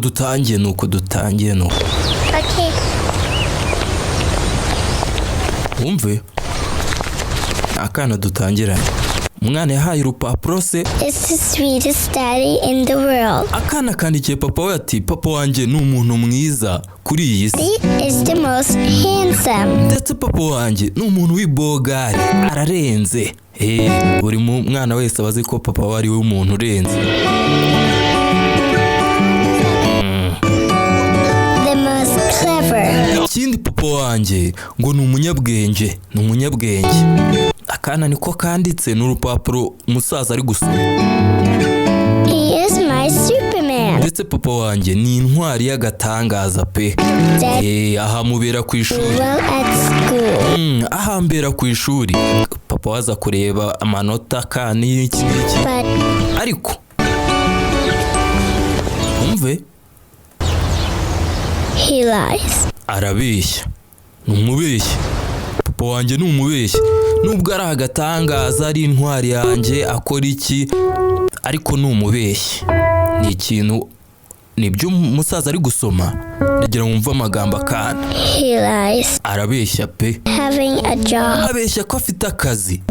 dutangiye Okay. Wumve akana dutangiranye. Umwana yahaye urupapuro se. It's the sweetest daddy in the world. Akana kandikiye papa we ati papa wanjye ni umuntu mwiza kuri iyi si. He is the most handsome. Ndetse papa wanjye ni umuntu w'ibogari ararenze. Buri mwana wese abazi ko papa wari we umuntu urenze. The most clever. Ikindi papa wanjye ngo ni umunyabwenge. Akana niko kanditse n'urupapuro umusaza ari gusoma. He is my Superman. Ndetse papa wanjye ni intwari y'agatangaza pe. Ahamubera ku ishuri. Well at school. Ahambera ku ishuri. Papa waza kureba amanota kandi iki. Ariko umve he lies. Arabeshya. Numubeshya. Papa wanjye ni umubeshya. Nubwo ari agatangaza ari intwari yanjye akora iki ariko ni umubeshya. Ni ikintu nibyo umusaza ari gusoma. Ndagira ngo mve amagambo akana. He lies. Arabeshya pe. Having a job. Abeshya ko afite akazi.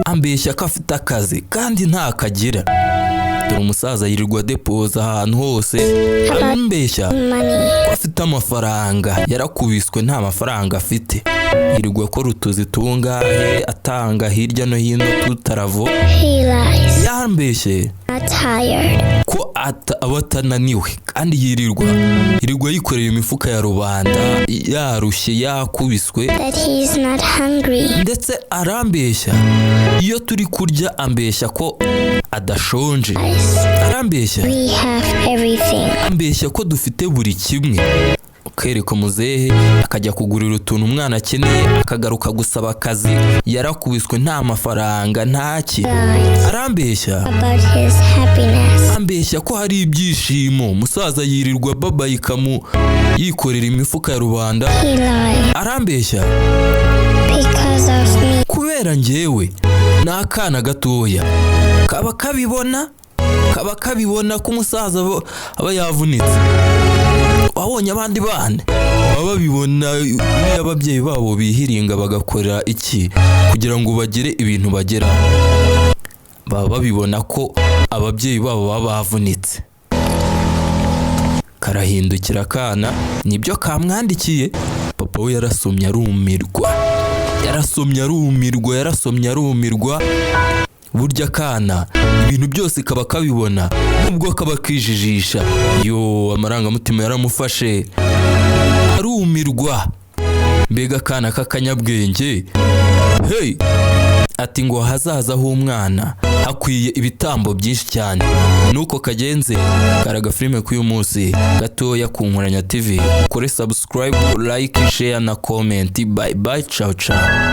Ambeshya ko afite akazi kandi nta kagira. Dore umusaza yirirwa depoza ahantu hose. Ambeshya ko afite amafaranga. Yarakubiswe nta mafaranga afite. Yirirwa ko rutuzi tungahe atanga hirya no hino tutaravo. He lies. Yambeshye tired. Ko abatananiwe kandi yirirwa yikoreye imifuka ya rubanda yarushye yakubiswe. That he is not hungry. Ndetse arambeshya iyo turi kurya ambeshya ko adashonje. Arambeshya We have everything. Ambeshya ko dufite buri kimwe. Kereka muzehe akajya kugurira utuntu umwana akeneye akagaruka gusaba akazi yarakubiswe nta mafaranga ntaki. Arambeshya about his happiness. Ambeshya ko hari ibyishimo. Musaza yirirwa babayikamu yikorera imifuka ya rubanda. He lied. Arambeshya because of me. Kubera njyewe n'akana gatoya kaba kabibona ko umusaza aba yavunitse. Wabonye abandi bana baba bibona niyo ababyeyi babo bihiringa bagakora iki kugira ngo bagire ibintu bagera. Baba babibona ko ababyeyi babo baba bavunitse. Karahindukira kana nibyo kamwandikiye. Papa we yarasomye arumirwa. Burya kana ibintu byose kaba kabibona nubwo kaba kijijisha. Amarangamutima yaramufashe arumirwa. Mbega kana k'akanyabwenge. Ati ngo hazaza h'umwana hakwiye ibitambo byinshi cyane. Nuko kagenze karaga filime k'uyu munsi gatoya ku Nkoranya TV. Ukore subscribe, like, share na comment. Bye bye, ciao ciao.